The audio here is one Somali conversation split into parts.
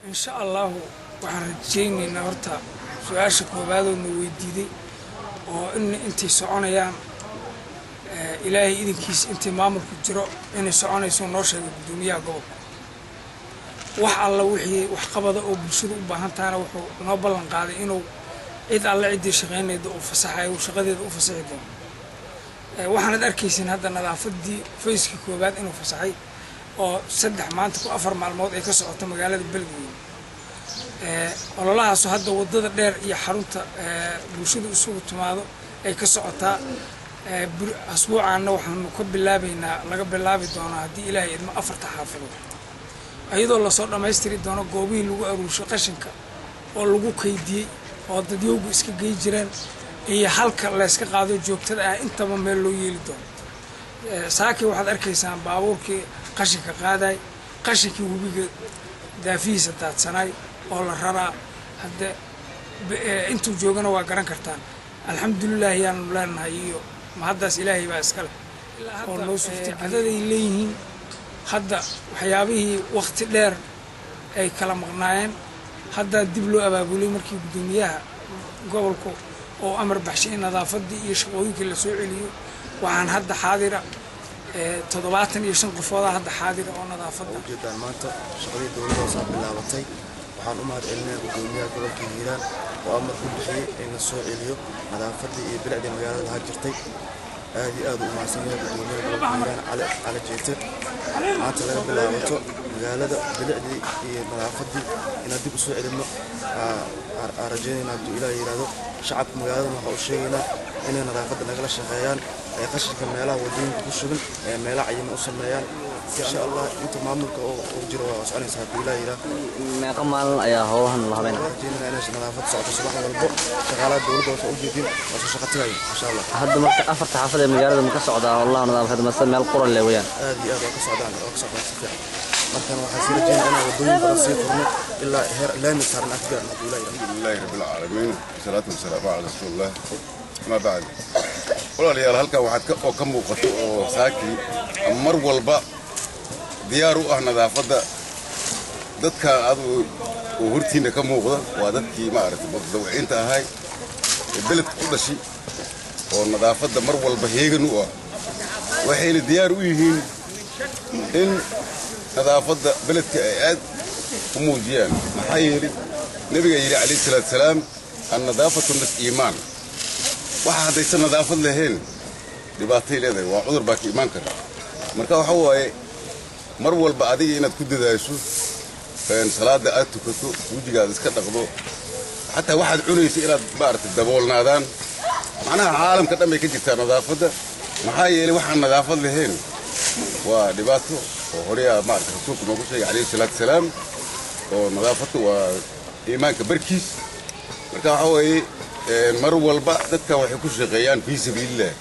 إن شاء الله waxaan rajaynaynaa horta su'aasha koobaad oo na weydiiday oo in intay soconayaan ilaahay idinkiis intii maamulku jiro inay soconayso noo sheegay gudoomiyaha gobolka wax alla wixii wax qabada oo bulshadu u baahan taana wuxuu noo ballan qaaday inuu cid alla cidii shaqaynaydo oo fasaxay oo shaqadeeda u fasaxi doono waxaanad arkaysin hadda nadaafadii fayskii koobaad inuu fasaxay oo 3 maanta ku 4 maalmood ay ka socoto magaalada Beledweyne ololahaas hadda wadada dheer iyo xarunta bulshadu isugu timaado ay ka socotaa asbuucaana waxaanu ka bilaabaynaa laga bilaabi doonaa haddii ilaahay idmo 4 xaafadood ayadoo la soo dhamaystiri doono goobihii lagu aruursho qashinka oo lagu kaydiyey oo dadyoogu iska gey jireen iyo halka la iska qaado joogtada ah intaba meel loo yeeli doono saaki waxaad arkaysaan baabuurkii qashinka qaaday qashinkii webiga daafihiisa daadsanay oo la raraa hadda intuu joogana waa garan kartaan alxamdulilah yaanu leenahay iyo mahaddaas ilaahay baa iska leh oo noo suurtay cadaday leeyihiin hadda waxyaabihii waqti dheer ay kala maqnaayeen hadda dib loo abaabulay markii gudoomiyaha gobolku oo amar baxshay in nadaafadii iyo shaqooyinkii la soo celiyo waxaan hadda xaadira 75 qofooda hadda xaadira oo nadaafadda ujeedaan maanta shaqadii dowladda soo bilaabatay waxaan u mahadcelinayaa gudoomiyaha gobolka Hiiraan oo amar ku bixiyay in la soo celiyo nadaafadii iyo bilicda magaalada ha jirtay aad iyo aad u mahadsanyahay gudoomiyaha gobolka Hiiraan cali jeete maanta laga bilaabato magaalada bilicdii iyo nadaafadii in dib u soo celino arajayna hadduu Ilaahay yiraahdo shacabka magaalada waxa uu sheegaynaa inay nadaafadda nagala shaqeeyaan ay qashinka meelaha wadooyinka ku shuban ee meelaha cayiman u sameeyaan إن شاء الله أنتم معمولك أو جروا وسألني ساعات ولا يلا ما قمال يا هو هنلعبين جينا أنا نظافة ساعة الصباح والبق شغالات دولة وسؤول جديد وشغلتها إن شاء الله هذا ما أفرت حافظ المجال مكسعد والله نظافة هذا مثلا القرى اللي وياه هذه أبغى كسعد أنا أقصد أستطيع مثلا وحسير جينا أنا ودوني برصيد إلا لا نصير نأكل ولا الحمد لله رب العالمين والصلاة والسلام على رسول الله ما بعد والله يا هلك واحد كم وقت ساكي مر والبا ديارو نظافة dadka adu hortiina ka muuqda waa dadkii ma aragtay mudawciinta ahay beledka ku dhashay oo nadaafada mar walba heegan u ah waxayna diyaar u yihiin in nadaafada beledka ay aad u muujiyaan maxay yeelay nabiga yiri kaleey salaatu salaam an-nadaafatu mis-iimaan waxa hadaysan nadaafad lahayn dhibaatay leedahay waa cudur baa ka iimaan kara marka waxa waaye mar walba adiga inaad ku dadaasho صلاة أتوكتو وجهك هذا كذا قضو حتى واحد عني سيرة بارت الدبول نادان معناها عالم كذا ما يكجي نظافة محايا اللي واحد نظافة لهين ولباسه وهريا ما رسولك ما قلت عليه الصلاة والسلام ونظافته وإيمان كبركيس مركا هو مرو والبعض ذكر وحكوش غيان في سبيل الله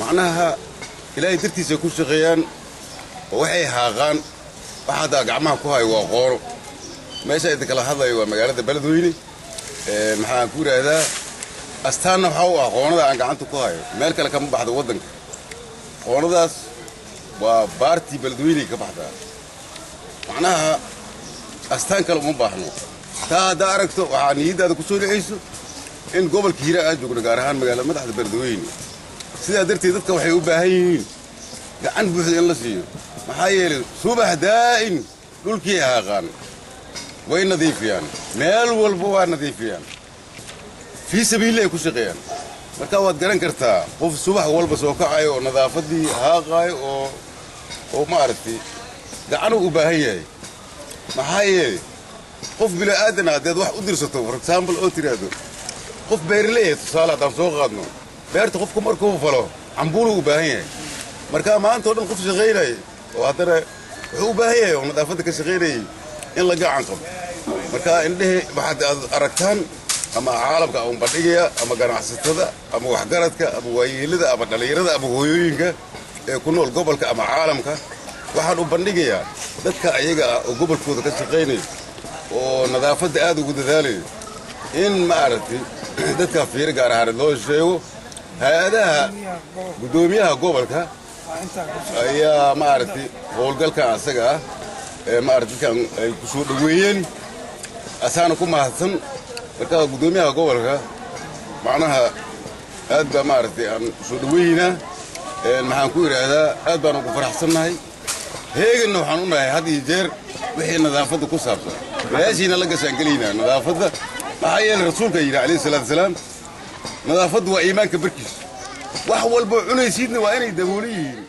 معناها إلهي درتي سيكون غيان وحي هاغان waxaad gacmaha ku hay waa qooro meesha inta kala hadlay waa magaalada Beledweyne maxaan ku raahdaa astaana waxa uu aqoonada aan gacanta ku hayo meel kale kama baxdo wadanka qoonadaas waa baarti Beledweyne ka baxda macnaha astaan kale uma baahno taa hada aragto waxa niyadaada ku soo dhacayso in gobolka Hiiraan aad joogno gaar ahaan magaalada madaxda Beledweyne sidaa darteed dadka waxay u baahan yihiin gacan buuxda in la siiyo محايل صبح دائم دول كي هاقان وين نظيفيان مال والبوا نظيفيان في سبيل الله كشقيان مركوات قرن كرتا قف صبح والبس وكعي ونظافة دي هاقاي وما عرفتي دعنوا أباهي محايل قف بلا آدنا داد واحد أدرسته فور إكزامبل أوتريادو قف بيرليه صالة دام سوق غادنو بيرت قفكم أركوه فلو عمبولو أباهي مركا ما أنتو قف شغيري وهذا هو باهي ونظافة كشغيري إلا قاعنكم مركا إنه بعد أركتان أما عالمك أو مبادئية أما قناع ستة أما وحقرتك أما ويلدة أما دليردة أما هويينك يكونوا القبلك أما عالمك واحد مبادئية ذاتك أيجا وقبل كوذا كشغيري ونظافة آدو قد ذالي إن ما عرفتي ذاتك فيرق على هذا الشيء هذا قدوميها قبلك يا ما عرفتي هو القلق عسقة ما أردتك كسور دوين أسانا كم هاتن مركا قدوميها قولها معناها أدبا ما أردت أن كسور دوينا المحان كوير هذا أدبا نقول فرح سنهاي هيك إنه حنونا هذه جير وحي نظافة كسابة لاشينا لقى سانكلينا نظافة محايا الرسول كيرا عليه الصلاة والسلام نظافة وإيمان كبركش وحول بوعنا يسيدنا وأنا يدولين